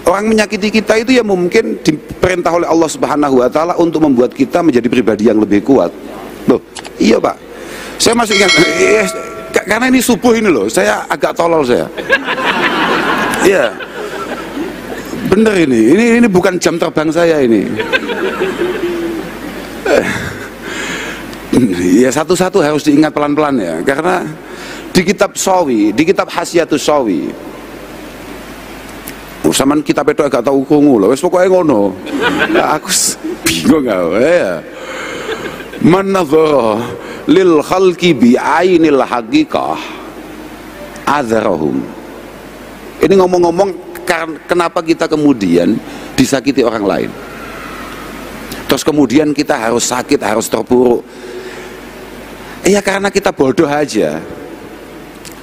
Orang menyakiti kita itu ya mungkin diperintah oleh Allah Subhanahu wa taala untuk membuat kita menjadi pribadi yang lebih kuat. Loh, iya Pak. Saya masih ingat karena ini subuh ini loh, saya agak tolol saya. Iya. Bener ini bukan jam terbang saya ini. Ya satu-satu harus diingat pelan-pelan ya, karena di kitab Sawi, di kitab Hasyiatus Sawi, saman kitab itu agak tahu krungu lho, wis pokoke ngono. Aku bingung ya. Man nadhara lil khalqi bi ainil haqiqah adzarahum. Ini ngomong-ngomong kenapa kita kemudian disakiti orang lain, terus kemudian kita harus sakit, harus terpuruk. Iya karena kita bodoh aja.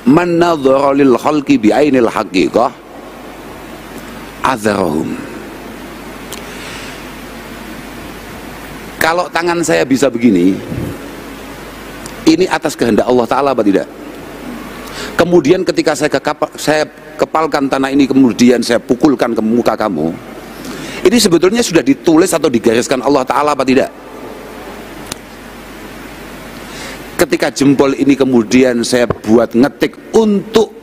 Man nadhara lil khalqi bi ainil haqiqah adzarahum. Kalau tangan saya bisa begini, ini atas kehendak Allah Ta'ala apa tidak? Kemudian ketika saya kepalkan tanah ini, kemudian saya pukulkan ke muka kamu, ini sebetulnya sudah ditulis atau digariskan Allah Ta'ala apa tidak? Ketika jempol ini kemudian saya buat ngetik untuk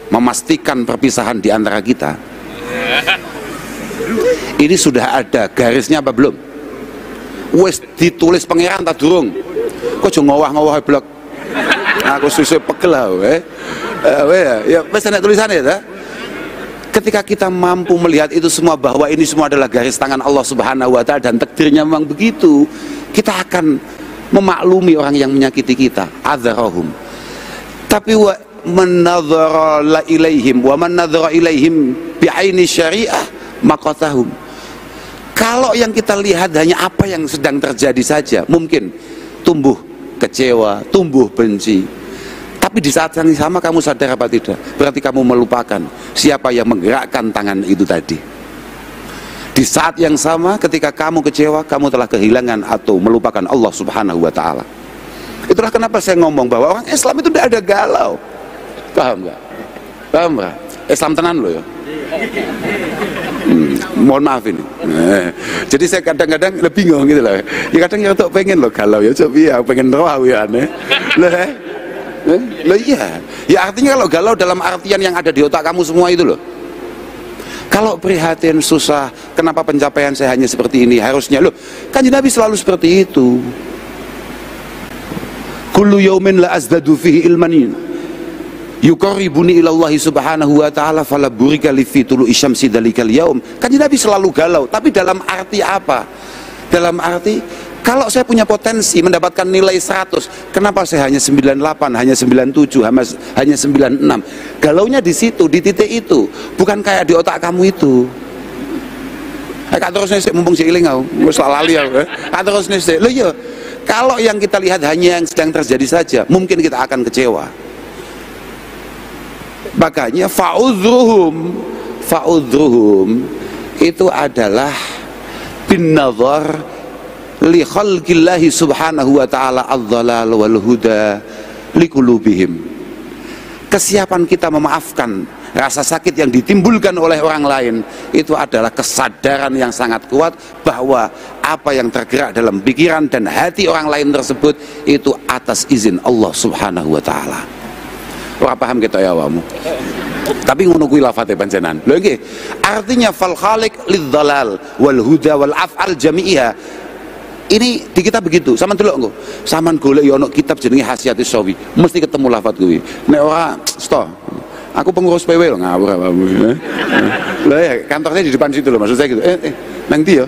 memastikan perpisahan di antara kita, ini sudah ada garisnya apa belum? Wes ditulis pangeran tak durung? Kok jo ngowah-ngowah blok? Aku susu pegel ya wes ada tulisannya ya. Ketika kita mampu melihat itu semua, bahwa ini semua adalah garis tangan Allah Subhanahu wa taala dan takdirnya memang begitu, kita akan memaklumi orang yang menyakiti kita, adzarahum. Tapi wa man nadzara ilaihim wa man nadzara ilaihim bi aini syariah maqatahum. Kalau yang kita lihat hanya apa yang sedang terjadi saja, mungkin tumbuh kecewa, tumbuh benci. Tapi di saat yang sama kamu sadar apa tidak? Berarti kamu melupakan siapa yang menggerakkan tangan itu tadi. Di saat yang sama ketika kamu kecewa, kamu telah kehilangan atau melupakan Allah Subhanahu wa taala. Itulah kenapa saya ngomong bahwa orang Islam itu tidak ada galau. Paham nggak? Paham nggak? Islam tenan loh ya. Mohon maaf ini. Jadi saya kadang-kadang lebih bingung gitu loh. Ya kadang ya tuh pengen lo galau ya, coba ya pengen roh ya aneh. Loh iya. Ya artinya kalau galau dalam artian yang ada di otak kamu semua itu loh. Kalau prihatin, susah, kenapa pencapaian saya hanya seperti ini? Harusnya loh, Kanjeng Nabi selalu seperti itu. Kullu yaumin la azdadu fihi ilman yuqarribuni ilallahi subhanahu wa ta'ala fala burika li fi tulu'i syamsi dalikal yaum. Kanjeng Nabi selalu galau, tapi dalam arti apa? Dalam arti kalau saya punya potensi mendapatkan nilai 100, kenapa saya hanya 98, hanya 97, hanya 96? Galaunya di situ, di titik itu, bukan kayak di otak kamu itu. Kak terus nih mumpung si iling kau, wis lali aku. Kak terus nih, lo yo. Kalau yang kita lihat hanya yang sedang terjadi saja, mungkin kita akan kecewa. Makanya fa'udruhum itu adalah bin nazar li khalqillahi subhanahu wa ta'ala adh-dhalal wal huda liqulubihim. Kesiapan kita memaafkan rasa sakit yang ditimbulkan oleh orang lain itu adalah kesadaran yang sangat kuat bahwa apa yang tergerak dalam pikiran dan hati orang lain tersebut itu atas izin Allah subhanahu wa ta'ala. Ora paham kita ya awamu. Tapi ngono kuwi lafate pancenan. Lho nggih, artinya fal khaliq lidh-dhalal wal huda wal af'al jami'iha. Ini di kitab begitu. Saman delok engko. Saman golek ya ono kitab jenenge Hasyiatus Sawi. Mesti ketemu lafat kuwi. Nek ora sto. Aku pengurus PW lho ngawur awamu. Lah ya kantornya di depan situ loh, maksud saya gitu. Nang ndi ya?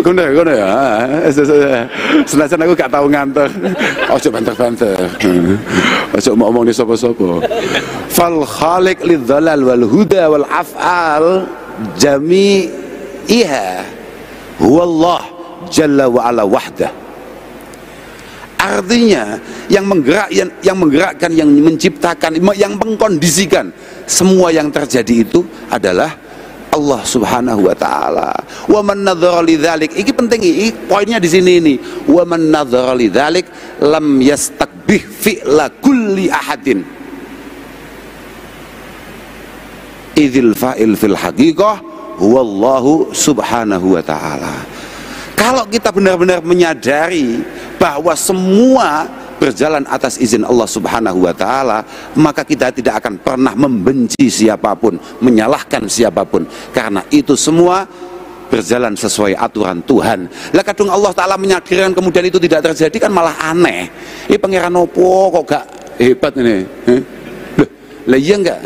Kono ya. Senajan aku gak tahu ngantor. Ojo banter-banter. Ojo ngomong di sapa-sapa. Fal khaliq lidh-dhalal wal huda wal af'al jami'iha huwallah jalla wa ala wahdah. Artinya yang menggerakkan, yang menciptakan, yang mengkondisikan semua yang terjadi itu adalah Allah Subhanahu wa taala. Wa man nadzara lidzalik, iki penting iki poinnya di sini ini. Wa man nadzara lidzalik lam yastakbih fi'la kulli ahadin. Idzil fa'il fil haqiqah huwallahu subhanahu wa ta'ala. Kalau kita benar-benar menyadari bahwa semua berjalan atas izin Allah subhanahu wa ta'ala, maka kita tidak akan pernah membenci siapapun, menyalahkan siapapun, karena itu semua berjalan sesuai aturan Tuhan. Lah kadung Allah ta'ala menyakirkan kemudian itu tidak terjadi, kan malah aneh. Ini pangeran opo kok gak hebat ini? Lah iya enggak?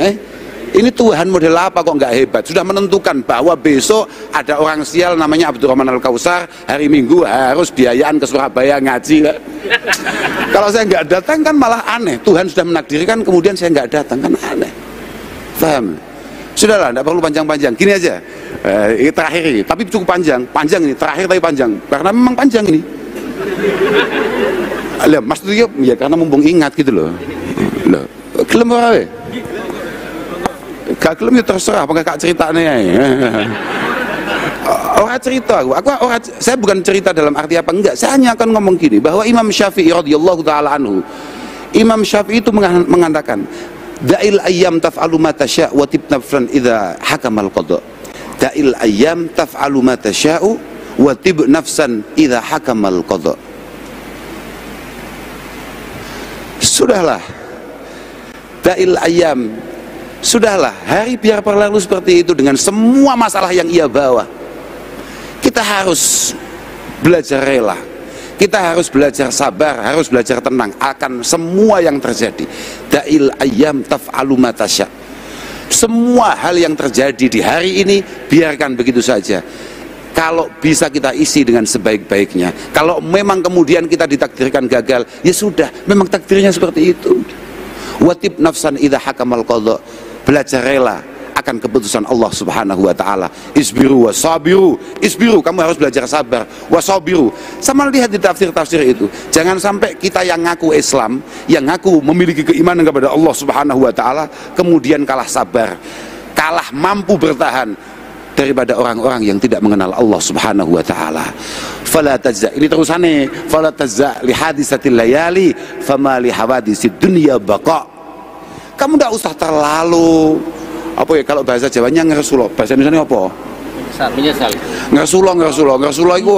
Ini Tuhan model apa kok nggak hebat? Sudah menentukan bahwa besok ada orang sial namanya Abdurrahman Al-Kausar, hari Minggu harus biayaan ke Surabaya ngaji. Kalau saya nggak datang kan malah aneh. Tuhan sudah menakdirkan kemudian saya nggak datang, kan aneh. Paham? Sudahlah, tidak perlu panjang-panjang. Gini aja, ini terakhir ini, tapi cukup panjang ini, terakhir tapi panjang, karena memang panjang ini. Lah, maksudnya ya karena mumpung ingat gitu loh. Loh, kelem ora we? Gak kelem ya terserah, pakai kak ceritanya ya. Orang cerita saya bukan cerita dalam arti apa enggak, saya hanya akan ngomong gini, bahwa Imam Syafi'i radhiyallahu taala anhu, Imam Syafi'i itu mengatakan, da'il ayyam taf'alu ma tasya' wa tib nafsan idza hakamal qada. Da'il ayyam taf'alu ma tasya'u wa tib nafsan idza hakamal qada. Sudahlah, da'il ayyam, sudahlah, hari biar berlalu seperti itu dengan semua masalah yang ia bawa. Kita harus belajar rela, kita harus belajar sabar, harus belajar tenang akan semua yang terjadi. Da'il ayyam taf'alu ma tasya'. Semua hal yang terjadi di hari ini biarkan begitu saja. Kalau bisa kita isi dengan sebaik-baiknya. Kalau memang kemudian kita ditakdirkan gagal, ya sudah, memang takdirnya seperti itu. Watib nafsan idza hakamal qada. Belajar rela akan keputusan Allah subhanahu wa ta'ala. Isbiru wasabiru. Isbiru, kamu harus belajar sabar. Wasabiru. Sama lihat di tafsir-tafsir itu. Jangan sampai kita yang ngaku Islam, yang ngaku memiliki keimanan kepada Allah subhanahu wa ta'ala, kemudian kalah sabar, kalah mampu bertahan daripada orang-orang yang tidak mengenal Allah subhanahu wa ta'ala. Fala tajza, ini terusannya, fala tajza li hadisatil layali fama li hawadisid dunya baqa. Kamu tidak usah terlalu apa ya, kalau bahasa Jawanya ngeresulo, bahasa Indonesia apa? Menyesal. Ngeresulo itu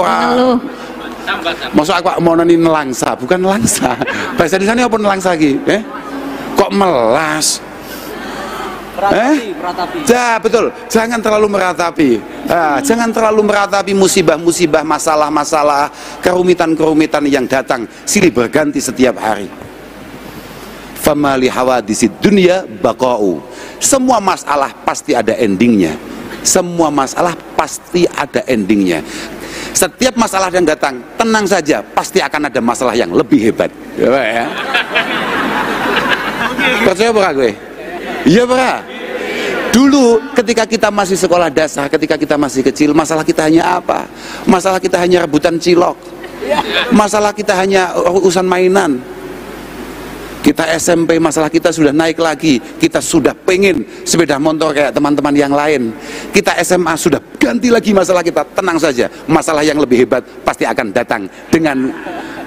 maksud aku mau nani nelangsa, bukan nelangsa. Bahasa Indonesia apa nelangsa lagi? Kok melas? Meratapi. Ya betul, jangan terlalu meratapi. Jangan terlalu meratapi musibah-musibah, masalah-masalah, kerumitan-kerumitan yang datang silih berganti setiap hari. Fama li hawadisid dunya baqa'u. Semua masalah pasti ada endingnya. Semua masalah pasti ada endingnya. Setiap masalah yang datang, tenang saja, pasti akan ada masalah yang lebih hebat. Ya. Percaya apa gue? Iya pak. Dulu ketika kita masih sekolah dasar, ketika kita masih kecil, masalah kita hanya apa? Masalah kita hanya rebutan cilok. Masalah kita hanya urusan mainan. Kita SMP, masalah kita sudah naik lagi. Kita sudah pengen sepeda motor kayak teman-teman yang lain. Kita SMA sudah ganti lagi masalah kita. Tenang saja, masalah yang lebih hebat pasti akan datang dengan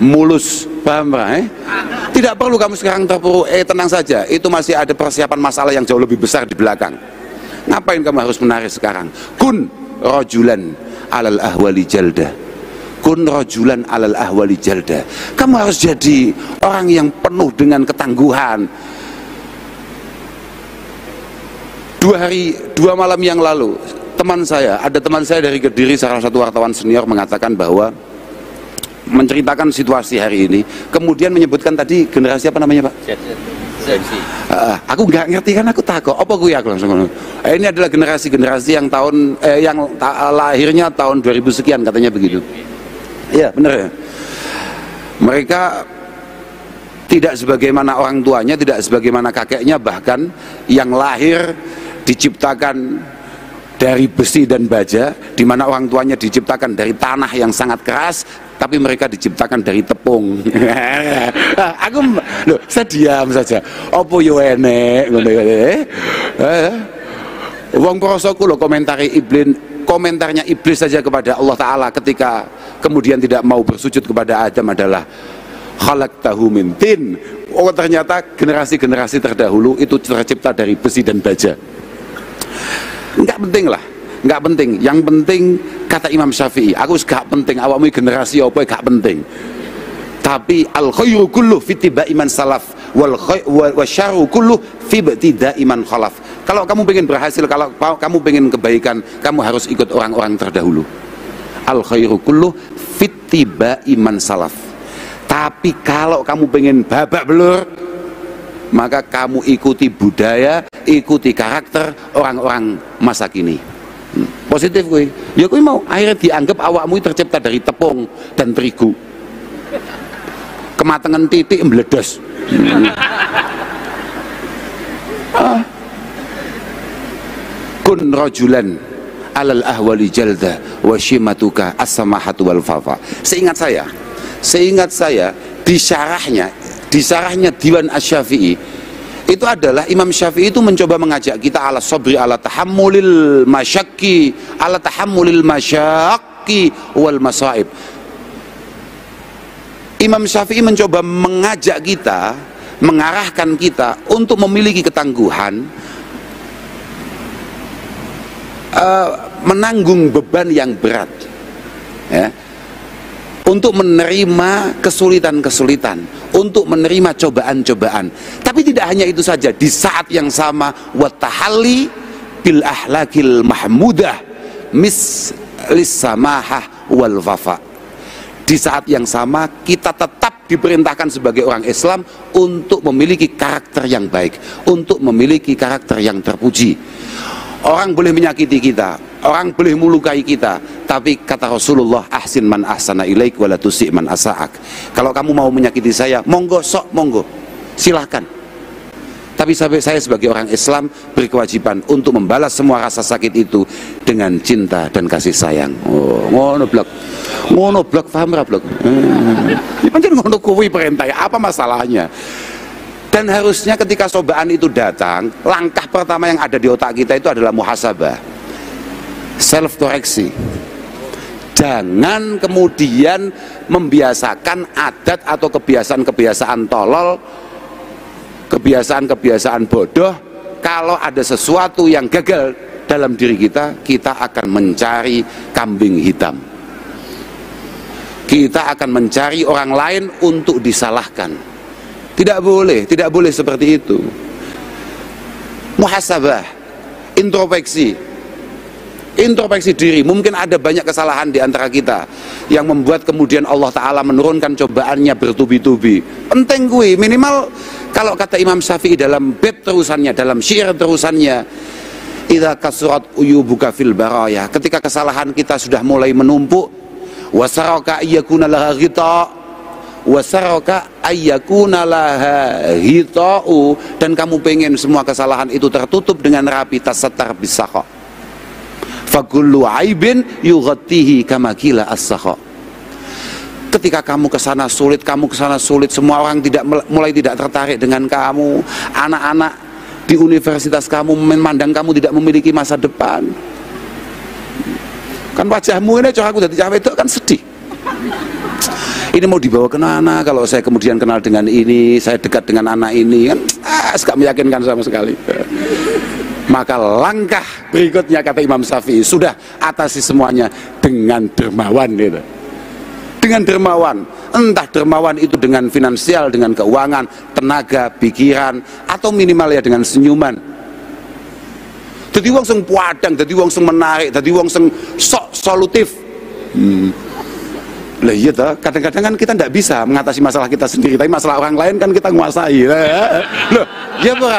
mulus. Paham pak? Tidak perlu kamu sekarang terpuruk. Tenang saja, itu masih ada persiapan masalah yang jauh lebih besar di belakang. Ngapain kamu harus menarik sekarang? Kun rajulan alal ahwali jalda. Kun rajulan alal ahwali jalda. Kamu harus jadi orang yang penuh dengan ketangguhan. 2 malam yang lalu, ada teman saya dari Kediri, salah satu wartawan senior, mengatakan bahwa menceritakan situasi hari ini, kemudian menyebutkan tadi generasi apa namanya pak? Aku nggak ngerti kan, aku takut apa gue aku langsung ini adalah generasi yang lahirnya tahun 2000 sekian katanya begitu. Iya benar ya. Mereka tidak sebagaimana orang tuanya, tidak sebagaimana kakeknya, bahkan yang lahir diciptakan dari besi dan baja, di mana orang tuanya diciptakan dari tanah yang sangat keras, tapi mereka diciptakan dari tepung. Saya diam saja. Apa yo enek ngono wong prosoku lho komentarnya iblis saja kepada Allah Ta'ala ketika kemudian tidak mau bersujud kepada Adam adalah khalaqtahu min tin. Oh ternyata generasi-generasi terdahulu itu tercipta dari besi dan baja. Enggak penting lah. nggak penting. Yang penting kata Imam Syafi'i, aku gak penting awakmu generasi apa gak penting. Tapi al khairu kullu fi ittiba'i man salaf wal syarru kullu fi ibtida'i man khalaf. Kalau kamu pengen berhasil, kalau kamu pengen kebaikan, kamu harus ikut orang-orang terdahulu. Al khairu kullu fi ittiba'i man salaf. Tapi kalau kamu pengen babak belur, maka kamu ikuti budaya, ikuti karakter orang-orang masa kini. Positif kuwi. Ya kuwi mau akhirnya dianggap awakmu tercipta dari tepung dan terigu. Kematangan titik meledos. Kun rajulan alal ahwali jalda wa shimatuka as-samahatu wal fafa. Seingat saya di syarahnya Diwan Asy-Syafi'i itu adalah Imam Syafi'i itu mencoba mengajak kita ala sabri ala tahammulil masyaqi wal masaib. Imam Syafi'i mencoba mengajak kita, mengarahkan kita untuk memiliki ketangguhan, menanggung beban yang berat, ya, untuk menerima kesulitan-kesulitan, untuk menerima cobaan-cobaan. Tapi tidak hanya itu saja, di saat yang sama watahalli bil ahlakil mahmudah mislis samahah wal wafa. Di saat yang sama kita tetap diperintahkan sebagai orang Islam untuk memiliki karakter yang baik, untuk memiliki karakter yang terpuji. Orang boleh menyakiti kita, orang boleh melukai kita, tapi kata Rasulullah, ahsin man ahsana ilaik wala tusi' man asa'ak. Kalau kamu mau menyakiti saya, monggo, sok monggo, silahkan. Tapi saya sebagai orang Islam berkewajiban untuk membalas semua rasa sakit itu dengan cinta dan kasih sayang. Oh, ngono blok, paham ra blok? Pancen ngono kuwi perintah, apa masalahnya? Dan harusnya ketika cobaan itu datang, langkah pertama yang ada di otak kita itu adalah muhasabah, self koreksi. Jangan kemudian membiasakan adat atau kebiasaan-kebiasaan tolol, kebiasaan-kebiasaan bodoh. Kalau ada sesuatu yang gagal dalam diri kita, kita akan mencari kambing hitam, kita akan mencari orang lain untuk disalahkan. Tidak boleh seperti itu. Muhasabah, introspeksi diri. Mungkin ada banyak kesalahan di antara kita yang membuat kemudian Allah Ta'ala menurunkan cobaannya bertubi-tubi. Penting gue, minimal kalau kata Imam Syafi'i dalam bab terusannya, dalam syair terusannya, idza kasurat uyubuka fil baraya, ketika kesalahan kita sudah mulai menumpuk, wasaraka ayyakuna laha ghita, wasaraka ayyakuna laha hita'u, dan kamu pengen semua kesalahan itu tertutup dengan rapi, tasattar bisakha fakullu aibin yughattihi kama qila as-sakha. Ketika kamu kesana sulit, semua orang mulai tidak tertarik dengan kamu, anak-anak di universitas kamu memandang kamu tidak memiliki masa depan. Kan wajahmu ini cowok aku dari cawe itu kan sedih. Ini mau dibawa ke mana kalau saya kemudian kenal dengan ini, saya dekat dengan anak ini, kan gak meyakinkan sama sekali. Maka langkah berikutnya kata Imam Syafi'i, sudah atasi semuanya dengan dermawan gitu. Dengan dermawan, entah dermawan itu dengan finansial, dengan keuangan, tenaga, pikiran, atau minimal ya dengan senyuman. Jadi wong sing puadang, jadi wong sing menarik, jadi wong sing sok solutif. Lah iya toh, kadang-kadang kan kita tidak bisa mengatasi masalah kita sendiri, tapi masalah orang lain kan kita menguasai. Loh, ya apa?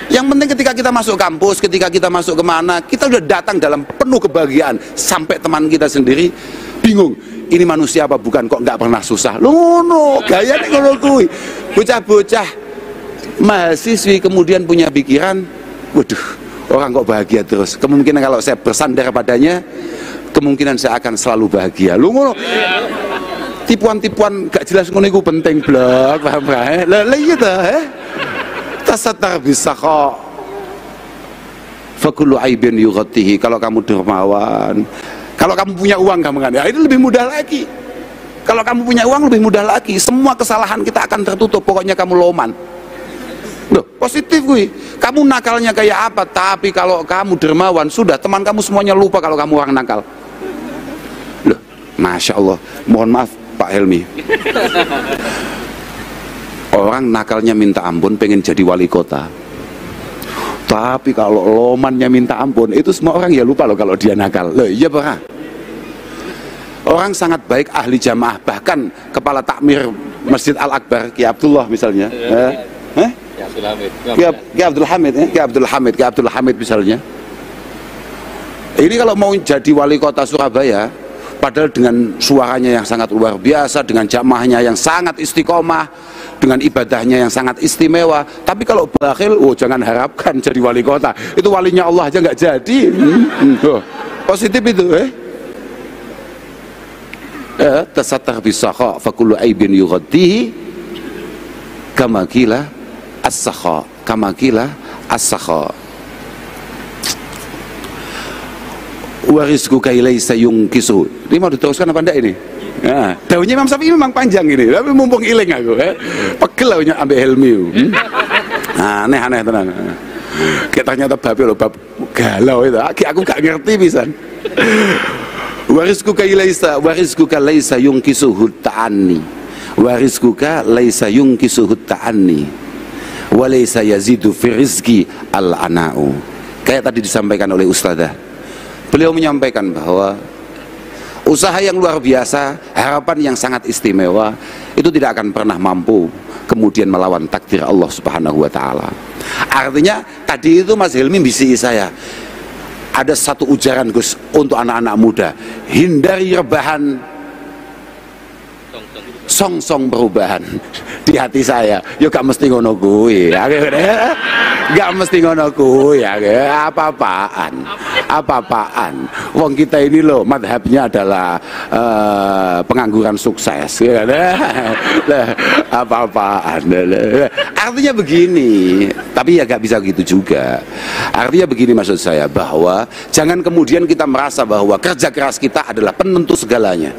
Yang penting ketika kita masuk kampus, ketika kita masuk kemana, kita udah datang dalam penuh kebahagiaan. Sampai teman kita sendiri bingung, ini manusia apa bukan, kok nggak pernah susah. Loh, gaya nih kalau kui. Bocah-bocah mahasiswi kemudian punya pikiran, waduh, orang kok bahagia terus. Kemungkinan kalau saya bersandar padanya, kemungkinan saya akan selalu bahagia. Lu ngono. Tipuan-tipuan gak jelas ngono iku penting blok, paham bae. Lah iya ta, tasattar bisakha. Fa kullu aibin yughattihi. Kalau kamu dermawan, kalau kamu punya uang kamu kan, ya itu lebih mudah lagi. Kalau kamu punya uang lebih mudah lagi. Semua kesalahan kita akan tertutup, pokoknya kamu loman. Loh, positif gue. Kamu nakalnya kayak apa? Tapi kalau kamu dermawan, sudah teman kamu semuanya lupa kalau kamu orang nakal. Loh, Masya Allah. Mohon maaf Pak Helmi. Orang nakalnya minta ampun, pengen jadi wali kota. Tapi kalau lomannya minta ampun, itu semua orang ya lupa loh kalau dia nakal. Loh, iya Pak. Orang sangat baik, ahli jamaah, bahkan kepala takmir Masjid Al-Akbar, Ki Abdullah misalnya. Ki Abdul Hamid misalnya. Ini kalau mau jadi wali kota Surabaya, padahal dengan suaranya yang sangat luar biasa, dengan jamaahnya yang sangat istiqomah, dengan ibadahnya yang sangat istimewa, tapi kalau bakhil, oh jangan harapkan jadi wali kota. Itu walinya Allah aja nggak jadi. Positif itu, tasattah bisakha fa kullu aibin yughaddihi kama qila as-sakha, kama qila as-sakha. Wa rizquka laysa yunqisu. Ini mau diteruskan apa enggak ini? Nah, daunnya Imam Syafi'i memang panjang ini, tapi mumpung iling aku, pegel lah ambil Helmi. Aneh-aneh tenan. Kayak ternyata bab galau itu. Aku gak ngerti pisan. Warizquka laisa yungkisuhu ta'anni. Warizquka laisa yungkisuhu ta'anni. Wa laisa yazidu fi rizqi al-ana'u. Kayak tadi disampaikan oleh Ustadzah. Beliau menyampaikan bahwa usaha yang luar biasa, harapan yang sangat istimewa, itu tidak akan pernah mampu kemudian melawan takdir Allah Subhanahu wa Ta'ala. Artinya tadi itu Mas Hilmi bisi saya, ada satu ujaran Gus untuk anak-anak muda, hindari rebahan song-song perubahan di hati saya. Yo gak mesti ngono kuwi. Gak mesti ngono kuwi ya. Apa-apaan. Wong kita ini loh madhabnya adalah pengangguran sukses. Apa-apaan. Artinya begini, tapi ya gak bisa gitu juga. Artinya begini maksud saya, bahwa jangan kemudian kita merasa bahwa kerja keras kita adalah penentu segalanya.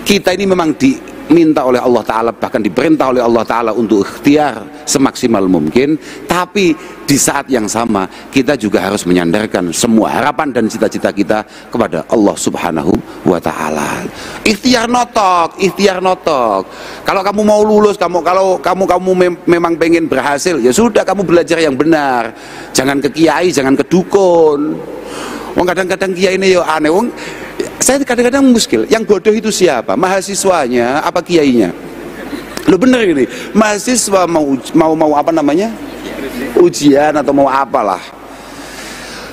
Kita ini memang diminta oleh Allah Ta'ala, bahkan diperintah oleh Allah Ta'ala untuk ikhtiar semaksimal mungkin, tapi di saat yang sama kita juga harus menyandarkan semua harapan dan cita-cita kita kepada Allah Subhanahu wa Ta'ala. Ikhtiar notok. Kalau kamu mau lulus, kalau kamu memang pengen berhasil, ya sudah, kamu belajar yang benar. Jangan ke kiai, jangan ke dukun. Wong kadang-kadang kiai ini yo aneh. Wong saya kadang-kadang muskil, yang bodoh itu siapa? Mahasiswanya apa kiainya? Lo bener ini, mahasiswa mau apa namanya? Ujian atau mau apalah.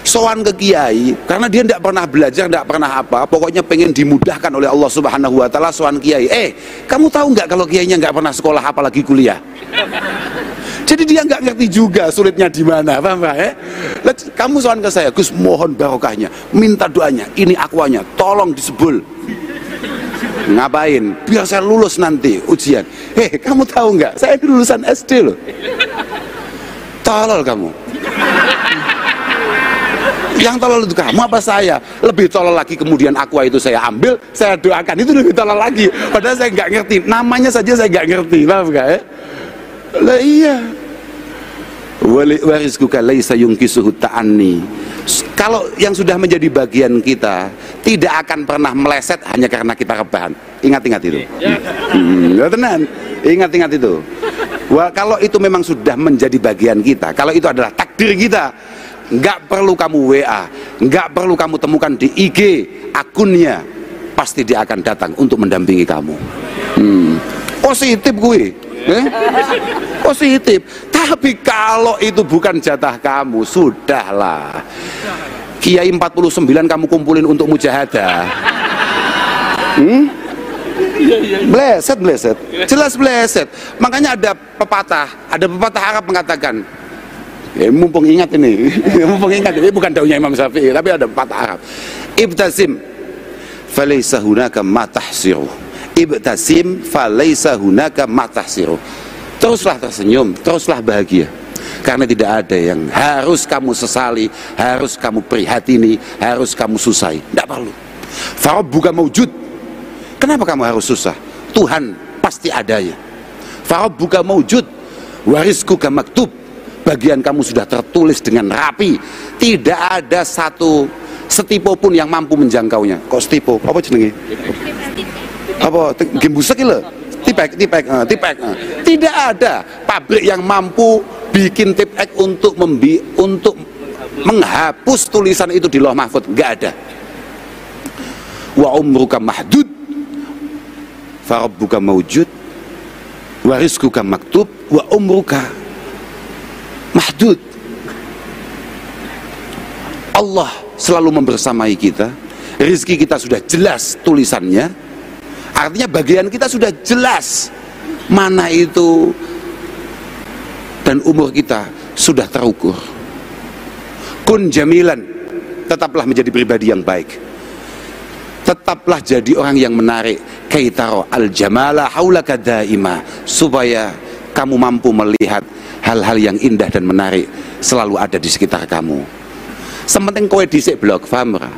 Sowan ke kiai karena dia tidak pernah belajar, tidak pernah apa, pokoknya pengen dimudahkan oleh Allah Subhanahu wa Ta'ala. Sowan kiai, kamu tahu nggak kalau kiainya nggak pernah sekolah apalagi kuliah? Jadi dia nggak ngerti juga sulitnya di mana, paham Pak? Kamu soal ke saya, Gus, mohon barokahnya, minta doanya, ini akuanya, tolong disebul. Ngapain? Biar saya lulus nanti ujian. Kamu tahu nggak? Saya ini lulusan SD loh. Tolol kamu. Yang tolol itu kamu apa saya? Lebih tolol lagi kemudian aqua itu saya ambil, saya doakan, itu lebih tolol lagi. Padahal saya nggak ngerti, namanya saja saya nggak ngerti, paham nggak ya? Lah iya. Warizquka laisa yungkisuhu ta'anni. Kalau yang sudah menjadi bagian kita tidak akan pernah meleset hanya karena kita rebahan. Ingat-ingat itu. Tenan. Ingat-ingat itu. Kalau itu memang sudah menjadi bagian kita, kalau itu adalah takdir kita, nggak perlu kamu WA, nggak perlu kamu temukan di IG akunnya, pasti dia akan datang untuk mendampingi kamu. Positif gue. Positif. Tapi kalau itu bukan jatah kamu, sudahlah. Kiai 49 kamu kumpulin untuk mujahadah. Bleset. Jelas bleset. Makanya ada pepatah Arab mengatakan, mumpung ingat ini, ini bukan daunnya Imam Syafi'i, tapi ada pepatah Arab. Ibtasim falaysa hunaka ma tahsiru. Ibtasim falaysa hunaka ma tahsiru. Teruslah tersenyum, teruslah bahagia, karena tidak ada yang harus kamu sesali, harus kamu prihatini, harus kamu susai. Tidak perlu. Farabbuka maujud. Kenapa kamu harus susah? Tuhan pasti adanya. Farabbuka maujud. warizquka maktub, bagian kamu sudah tertulis dengan rapi, tidak ada satu setipo pun yang mampu menjangkaunya. Kok setipo? Apa jenenge? Apa gembusek lho? Tipek. Tidak ada pabrik yang mampu bikin tipek untuk menghapus tulisan itu di Lauh Mahfuz, enggak ada. Wa umruka mahdud fa rabbuka mawjud wa rizquka maktub wa umruka mahdud. Allah selalu membersamai kita, rezeki kita sudah jelas tulisannya, artinya bagian kita sudah jelas mana itu, dan umur kita sudah terukur. Kun jamilan, tetaplah menjadi pribadi yang baik, tetaplah jadi orang yang menarik. Kaitaro al jamala haulaka daima, supaya kamu mampu melihat hal-hal yang indah dan menarik selalu ada di sekitar kamu. Sementing kowe dhisik blok, paham ora?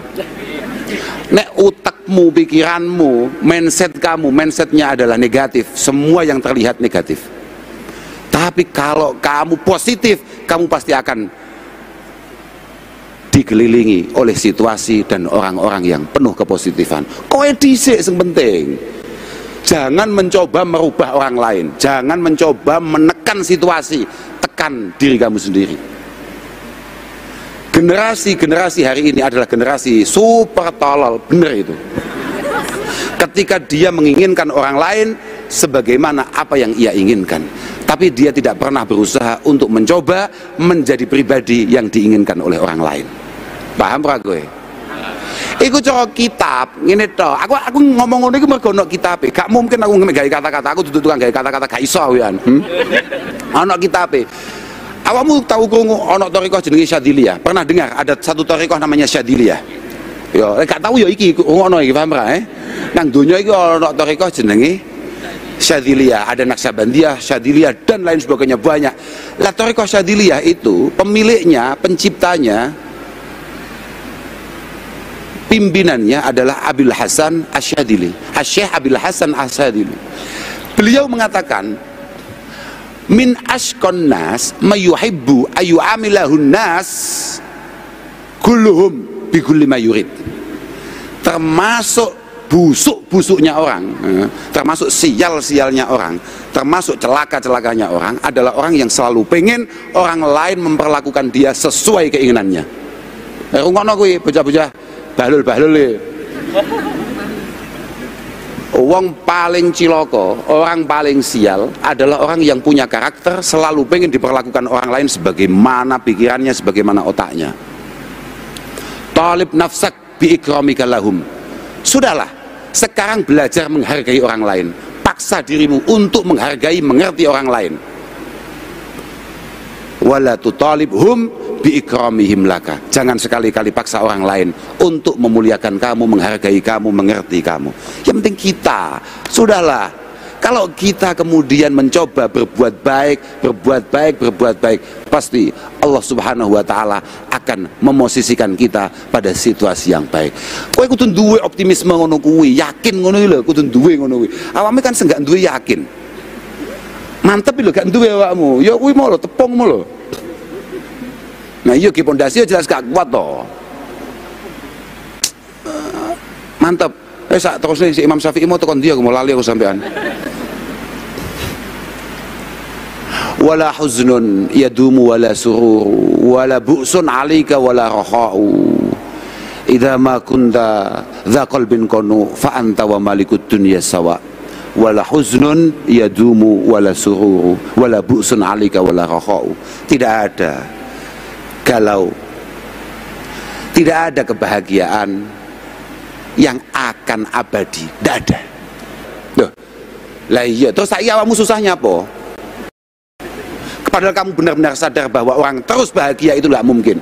Nek utakmu, pikiranmu, mindsetnya adalah negatif, semua yang terlihat negatif. Tapi kalau kamu positif, kamu pasti akan dikelilingi oleh situasi dan orang-orang yang penuh kepositifan. Kowe dhisik sing penting. Jangan mencoba merubah orang lain, jangan mencoba menekan situasi, tekan diri kamu sendiri. Generasi hari ini adalah generasi super tolol, bener itu. Ketika dia menginginkan orang lain sebagaimana apa yang ia inginkan, tapi dia tidak pernah berusaha untuk mencoba menjadi pribadi yang diinginkan oleh orang lain. Paham ora kowe? Iku cara kitab ngene to. Aku ngomong ngono iku mergo ana kitabe. Gak mungkin aku gawe kata-kata, aku dudu tukang gawe kata-kata, gak iso wian. Ana kitabe. Awakmu tahu krungu ana thariqah jenenge Syadziliyah? Pernah dengar ada satu thariqah namanya Syadziliyah? Ya, gak tahu ya iki ngono iki, paham ra? Nang donya iki ana thariqah jenenge Syadziliyah, ada Naksabandiyah, Syadziliyah dan lain sebagainya, banyak. Lah thariqah Syadziliyah itu pemiliknya, penciptanya, pimpinannya adalah Abil Hasan Asyadzili, Syekh Abil Hasan Asyadzili. Beliau mengatakan, min ashqan nas mayuhibbu ayu amilahun nas kulluhum bi kulli ma yurid. Termasuk busuk-busuknya orang, termasuk sial-sialnya orang, termasuk celaka-celakanya orang adalah orang yang selalu pengen orang lain memperlakukan dia sesuai keinginannya. Rungono kuwi bocah-bocah bahlul-bahlul e. Wong paling ciloko, orang paling sial adalah orang yang punya karakter selalu pengen diperlakukan orang lain sebagaimana pikirannya, sebagaimana otaknya. Talib nafsak bi ikramika lahum. Sudahlah, sekarang belajar menghargai orang lain. Paksa dirimu untuk menghargai, mengerti orang lain. Wala tutalibhum bi ikramihim laka. Jangan sekali-kali paksa orang lain untuk memuliakan kamu, menghargai kamu, mengerti kamu. Yang penting kita, sudahlah. Kalau kita kemudian mencoba berbuat baik, pasti Allah Subhanahu wa taala akan memosisikan kita pada situasi yang baik. Kowe kudu duwe optimisme ngono kuwi, yakin ngono lho, kudu duwe ngono kuwi. Awakmu kan enggak duwe yakin. Mantep lho gak duwe awakmu. Ya kuwi mau lho tepungmu lho. Nah iya ki pondasi jelas gak kuat toh. Mantep. Sak terus si Imam Syafi'i mau tekan dia aku mau lali aku sampean. Wala huznun yadumu wala surur wala bu'sun 'alaika wala raha'u. Idza ma kunta dza qalbin qanu fa anta wa malikud dunya sawa. Wala huznun yadumu wala surur wala bu'sun 'alaika wala raha'u. Tidak ada galau, tidak ada kebahagiaan yang akan abadi, tidak ada. Loh, lah iya, terus saya awakmu susahnya apa? Padahal kamu benar-benar sadar bahwa orang terus bahagia itu tidak mungkin.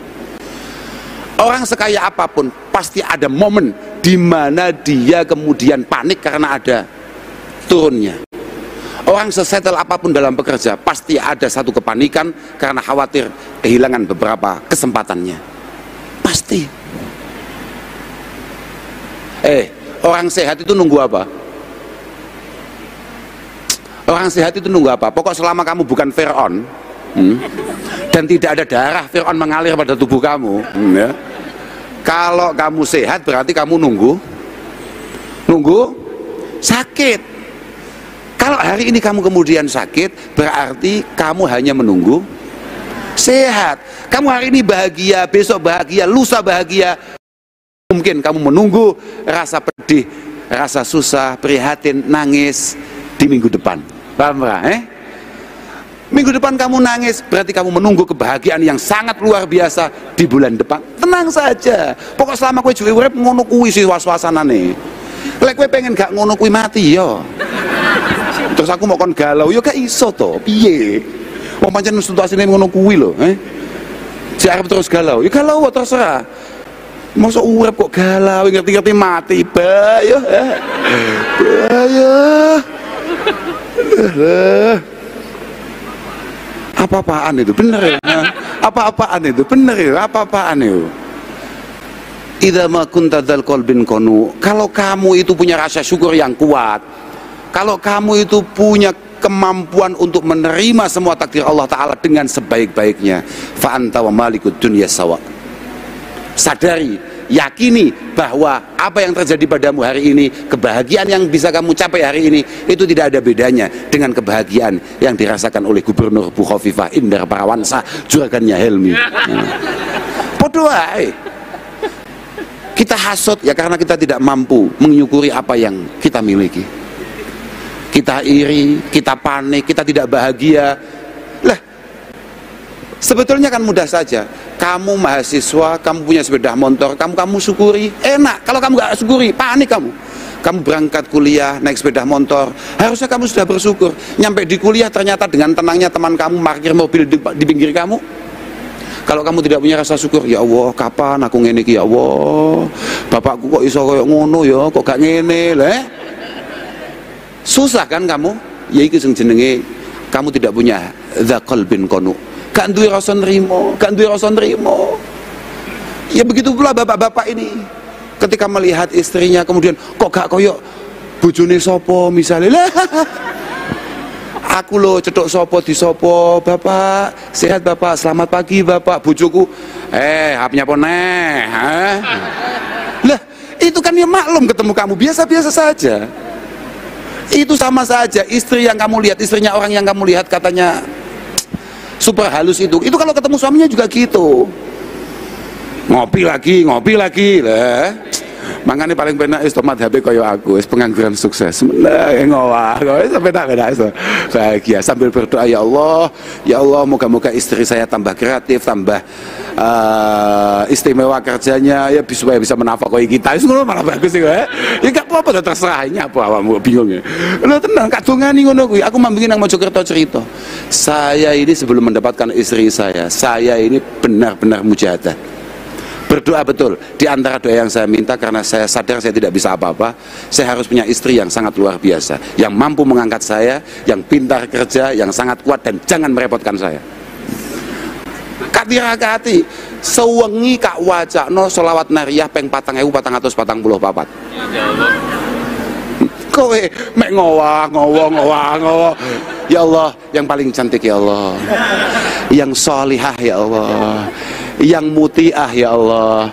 Orang sekaya apapun pasti ada momen di mana dia kemudian panik karena ada turunnya. Orang sesetel apapun dalam bekerja pasti ada satu kepanikan karena khawatir kehilangan beberapa kesempatannya. Pasti. Orang sehat itu nunggu apa? Orang sehat itu nunggu apa? Pokok selama kamu bukan Fir'aun, dan tidak ada darah Fir'aun mengalir pada tubuh kamu, ya. Kalau kamu sehat berarti kamu nunggu sakit. Kalau hari ini kamu kemudian sakit, berarti kamu hanya menunggu sehat. Kamu hari ini bahagia, besok bahagia, lusa bahagia. Mungkin kamu menunggu rasa pedih, rasa susah, prihatin, nangis di minggu depan. Paham gak? Minggu depan kamu nangis, berarti kamu menunggu kebahagiaan yang sangat luar biasa di bulan depan. Tenang saja. Pokok selama kowe juga urip ngono kuwi sih was-wasanane. Lek kowe pengen gak ngono kuwi mati yo. Terus aku mau kon galau, yo gak iso to. Piye? Wong pancen situasine ngono kuwi lho, Si arep terus galau. Ya galau terserah. Masa urip kok galau, ngerti-ngerti mati, bayo. Bayo. Apa-apaan itu bener ya? Apa-apaan itu bener ya? Apa-apaan itu? Idza ma kunta dzal qalbin qanu. Kalau kamu itu punya rasa syukur yang kuat, kalau kamu itu punya kemampuan untuk menerima semua takdir Allah Ta'ala dengan sebaik-baiknya, fa anta wa malikud dunya sawa. Sadari, yakini bahwa apa yang terjadi padamu hari ini, kebahagiaan yang bisa kamu capai hari ini, itu tidak ada bedanya dengan kebahagiaan yang dirasakan oleh Gubernur Bukhofifah Indra Parawansa juragannya Helmi. Podo wae. Kita hasut ya karena kita tidak mampu menyukuri apa yang kita miliki. Kita iri, kita panik, kita tidak bahagia. Lah, sebetulnya kan mudah saja. Kamu mahasiswa, kamu punya sepeda motor, kamu syukuri, enak. Kalau kamu nggak syukuri, panik kamu. Kamu berangkat kuliah naik sepeda motor, harusnya kamu sudah bersyukur. Nyampe di kuliah ternyata dengan tenangnya teman kamu parkir mobil di pinggir kamu. Kalau kamu tidak punya rasa syukur, ya Allah, kapan aku ngene iki ya Allah? Bapakku kok iso koyo ngono ya, kok gak ngene lho. Susah kan kamu? Ya iki sing jenenge kamu tidak punya dzaqal bin qanu. Gak duwe rasa nrimo, gak duwe rasa nrimo. Ya begitu pula bapak-bapak ini. Ketika melihat istrinya kemudian kok gak koyo bojone sapa misalnya. Aku lo cedok sopo di sopo, bapak sehat bapak, selamat pagi bapak, bojoku hapnya poneh, lah itu kan ya maklum ketemu kamu biasa-biasa saja. Itu sama saja istri yang kamu lihat, istrinya orang yang kamu lihat katanya super halus itu kalau ketemu suaminya juga gitu, ngopi lagi lah. Makanya paling penak is tomat HP koyo aku, is pengangguran sukses. Ngowah, sampai tak beda itu. Bahagia sambil berdoa, ya Allah, moga-moga istri saya tambah kreatif, tambah istimewa kerjanya, ya supaya bisa menafkahi kita. Itu malah bagus sih, ya nggak apa-apa, terserah. Ini apa awakmu bingung ya? Lo tenang, kadungani ngono kuwi. Aku mambingin nang Mojokerto cerita. Saya ini sebelum mendapatkan istri saya ini benar-benar mujahadah. Berdoa betul, di antara doa yang saya minta karena saya sadar saya tidak bisa apa-apa, saya harus punya istri yang sangat luar biasa, yang mampu mengangkat saya, yang pintar kerja, yang sangat kuat dan jangan merepotkan saya. Kak tirakati sewengi kak wacana selawat nariyah peng 4.444. Kowe mek ngowah. Ya Allah, yang paling cantik ya Allah, yang sholihah ya Allah, yang mutiah ya Allah,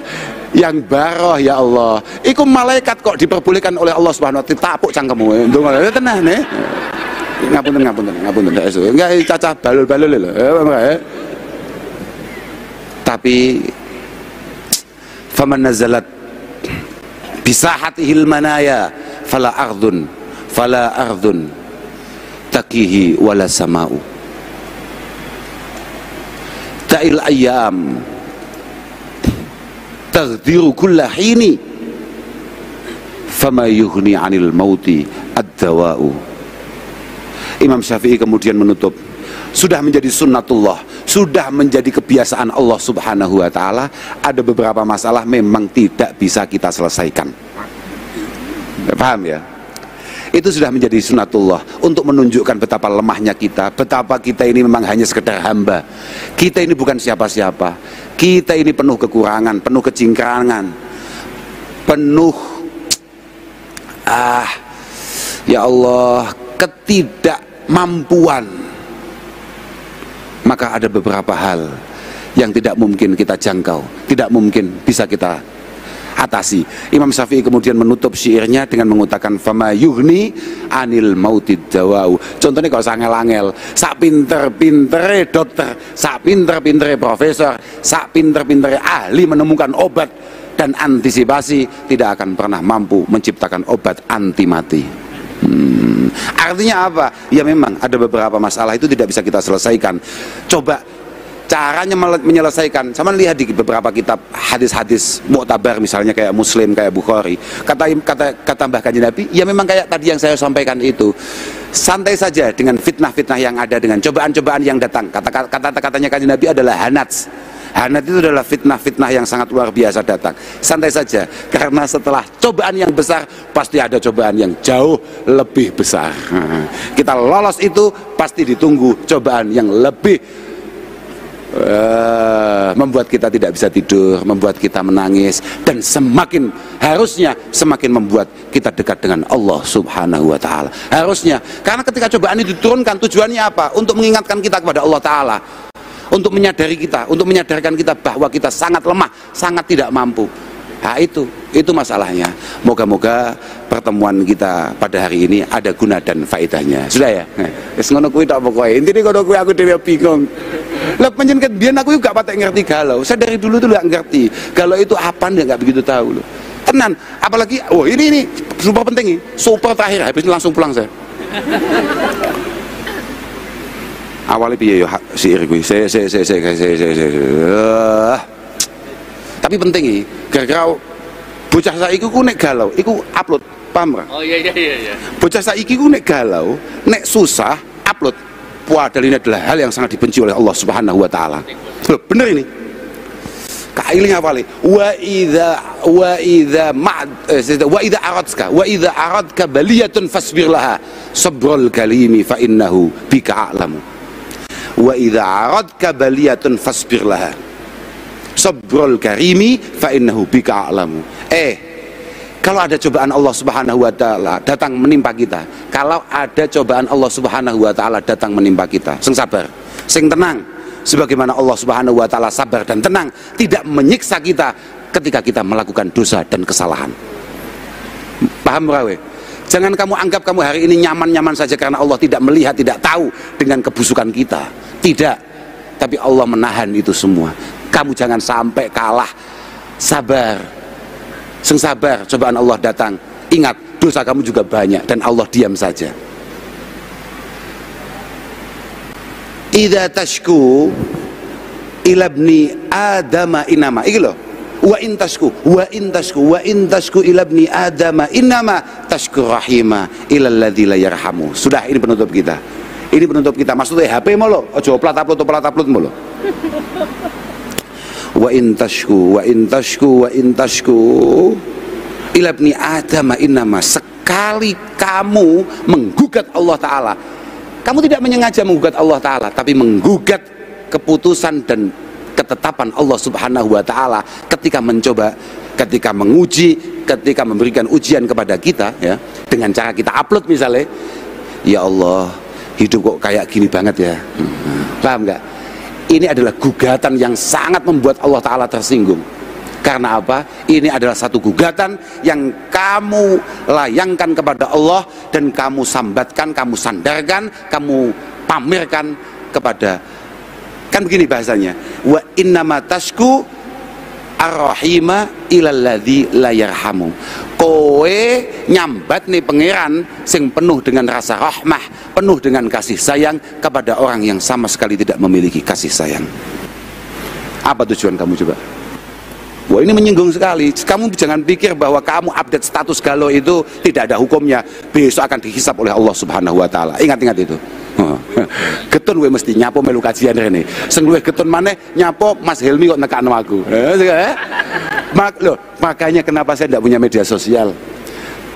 yang baroh ya Allah. Iku malaikat kok diperbolehkan oleh Allah Subhanahu wa taala tapuk cangkemmu. Ndonga tenang nih. Ngapunten enggak cacah balul-balul lho. Tapi faman nazalat bisahatihil manaya fala ardun takihi wala sama'u. Ta'il ayyam taghdiru kulla hini fama yughni 'anil mauti ad-dawa'u. Imam Syafi'i kemudian menutup, sudah menjadi sunnatullah, sudah menjadi kebiasaan Allah Subhanahu wa taala, ada beberapa masalah memang tidak bisa kita selesaikan. Paham ya? Itu sudah menjadi sunatullah untuk menunjukkan betapa lemahnya kita, betapa kita ini memang hanya sekedar hamba. Kita ini bukan siapa-siapa. Kita ini penuh kekurangan, penuh kecingkrangan, penuh ya Allah, ketidakmampuan, maka ada beberapa hal yang tidak mungkin kita jangkau, tidak mungkin bisa kita atasi. Imam Syafi'i kemudian menutup syairnya dengan mengutakan fama yughni anil mautid dawau. Contohnya kalau angel-angel, sak pinter-pintere dokter, sak pinter-pintere profesor, sak pinter-pintere ahli menemukan obat dan antisipasi, tidak akan pernah mampu menciptakan obat anti mati. Artinya apa? Ya memang ada beberapa masalah itu tidak bisa kita selesaikan. Coba caranya menyelesaikan, sama lihat di beberapa kitab hadis-hadis muktabar misalnya kayak Muslim, kayak Bukhari, kata Mbah Kanjeng Nabi, ya memang kayak tadi yang saya sampaikan itu, santai saja dengan fitnah-fitnah yang ada, dengan cobaan-cobaan yang datang. Kata-katanya Kanjeng Nabi adalah hanats. Hanat itu adalah fitnah-fitnah yang sangat luar biasa datang. Santai saja, karena setelah cobaan yang besar pasti ada cobaan yang jauh lebih besar. Kita lolos itu pasti ditunggu cobaan yang lebih membuat kita tidak bisa tidur, membuat kita menangis, dan harusnya semakin membuat kita dekat dengan Allah Subhanahu wa Ta'ala. Harusnya, karena ketika cobaan itu diturunkan, tujuannya apa? Untuk mengingatkan kita kepada Allah Ta'ala, untuk menyadari kita, untuk menyadarkan kita bahwa kita sangat lemah, sangat tidak mampu. Nah, itu masalahnya. Moga-moga pertemuan kita pada hari ini ada guna dan faedahnya. Sudah ya? Wis ngono kuwi tok pokoke. Intine ngono kuwi, aku dhewe bingung. Lah panjenengan biyen aku juga patek ngerti galau. Saya dari dulu tuh enggak ngerti. Galau itu apa enggak begitu tahu loh. Tenan, apalagi ini super penting nih. Super terakhir habis ini langsung pulang saya. Awalnya piye yo siir kuwi. Tapi penting iki, gara-gara bocah saiki ku nek galau, iku upload, paham ra? Oh iya. Bocah saiki ku nek galau, nek susah, upload. Padahal ini adalah hal yang sangat dibenci oleh Allah Subhanahu wa Ta'ala. Bener ini. Kailnya apa? Wa idza aradka baliyatun fasbir laha sabrul kalimi fa innahu bika a'lamu. Wa idza aradka baliyatun fasbir laha sabrul karimi fa innahu bika a'lamu. Kalau ada cobaan Allah Subhanahu wa Ta'ala datang menimpa kita, kalau ada cobaan Allah Subhanahu wa Ta'ala datang menimpa kita, sing sabar, sing tenang, sebagaimana Allah Subhanahu wa Ta'ala sabar dan tenang tidak menyiksa kita ketika kita melakukan dosa dan kesalahan. Paham rawe? Jangan kamu anggap kamu hari ini nyaman-nyaman saja karena Allah tidak melihat, tidak tahu dengan kebusukan kita. Tidak. Tapi Allah menahan itu semua. Kamu jangan sampai kalah. Sabar. Sing sabar, cobaan Allah datang. Ingat, dosa kamu juga banyak dan Allah diam saja. Idza tashku ila ibni adama inama. Iki lho. Wa in tashku ila ibni adama inama tashku rahima ila alladzi la yarhamu. Sudah, ini penutup kita. Ini penutup kita. Maksudnya HP molo, aja plat-upload molo. Wa in tashku ila ibni adama innama, sekali kamu menggugat Allah Ta'ala, kamu tidak menyengaja menggugat Allah Ta'ala, tapi menggugat keputusan dan ketetapan Allah Subhanahu wa Ta'ala ketika mencoba, ketika menguji, ketika memberikan ujian kepada kita, ya, dengan cara kita upload misalnya, ya Allah, hidup kok kayak gini banget ya. Paham nggak? Ini adalah gugatan yang sangat membuat Allah Ta'ala tersinggung. Karena apa? Ini adalah satu gugatan yang kamu layangkan kepada Allah, dan kamu sambatkan, kamu sandarkan, kamu pamerkan kepada, kan begini bahasanya, wa innama tashku ar-rahima ilalladzi la yarhamu. Kowe nyambat nih pangeran sing penuh dengan rasa rahmah, penuh dengan kasih sayang kepada orang yang sama sekali tidak memiliki kasih sayang. Apa tujuan kamu coba? Wah, ini menyinggung sekali. Kamu jangan pikir bahwa kamu update status galau itu tidak ada hukumnya. Besok akan dihisap oleh Allah Subhanahu wa Ta'ala. Ingat itu. Getun gue mesti nyapo melu kajian rene. Sing luwih getun maneh nyapo Mas Helmi kok nekakno aku. Makanya kenapa saya tidak punya media sosial.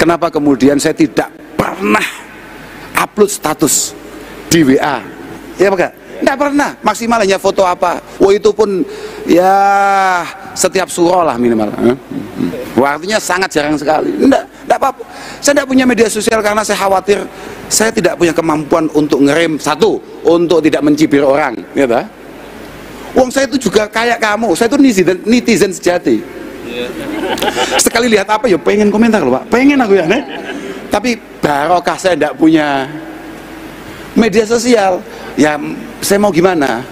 Kenapa kemudian saya tidak pernah upload status di WA. Ya Pak? Tidak pernah. Maksimal hanya foto apa. Itu pun ya setiap surah lah minimal. Artinya sangat jarang sekali. Tidak apa-apa. Saya tidak punya media sosial karena saya khawatir saya tidak punya kemampuan untuk ngerem, satu, untuk tidak mencibir orang, ya toh? Wong saya itu juga kayak kamu, saya itu netizen sejati. Sekali lihat apa ya pengen komentar loh Pak, pengen aku ya, tapi barokah saya tidak punya media sosial, ya saya mau gimana?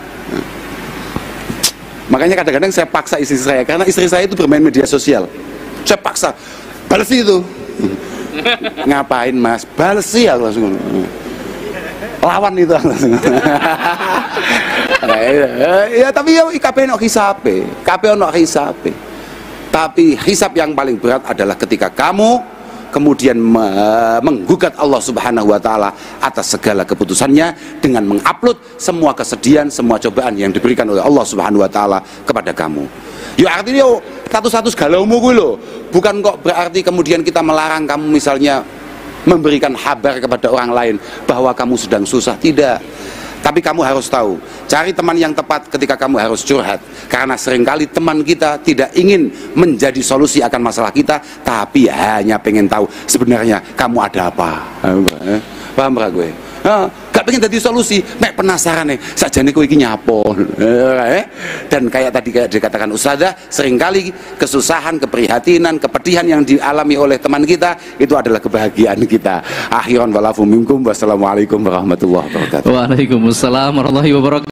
Makanya kadang-kadang saya paksa istri saya, karena istri saya itu bermain media sosial. Saya paksa, balas itu. Ngapain mas? Balas ya langsung. Lawan itu langsung. Ya tapi ya kabeh ono hisabe, kabeh ono hisabe. Tapi hisab yang paling berat adalah ketika kamu kemudian menggugat Allah Subhanahu wa taala atas segala keputusannya dengan mengupload semua kesedihan, semua cobaan yang diberikan oleh Allah Subhanahu wa taala kepada kamu. Ya artinya status-status galaumu gue loh, bukan kok berarti kemudian kita melarang kamu misalnya memberikan kabar kepada orang lain bahwa kamu sedang susah, tidak. Tapi kamu harus tahu, cari teman yang tepat ketika kamu harus curhat. Karena seringkali teman kita tidak ingin menjadi solusi akan masalah kita, tapi hanya pengen tahu sebenarnya kamu ada apa. Paham gak gue? Gak pengen jadi solusi, mek penasaran nih, sajane kowe iki nyapo. Dan kayak tadi kayak dikatakan Ustazah, seringkali kesusahan, keprihatinan, kepedihan yang dialami oleh teman kita itu adalah kebahagiaan kita. Akhiran walafu minkum, wassalamualaikum warahmatullahi wabarakatuh. Waalaikumsalam warahmatullahi wabarakatuh.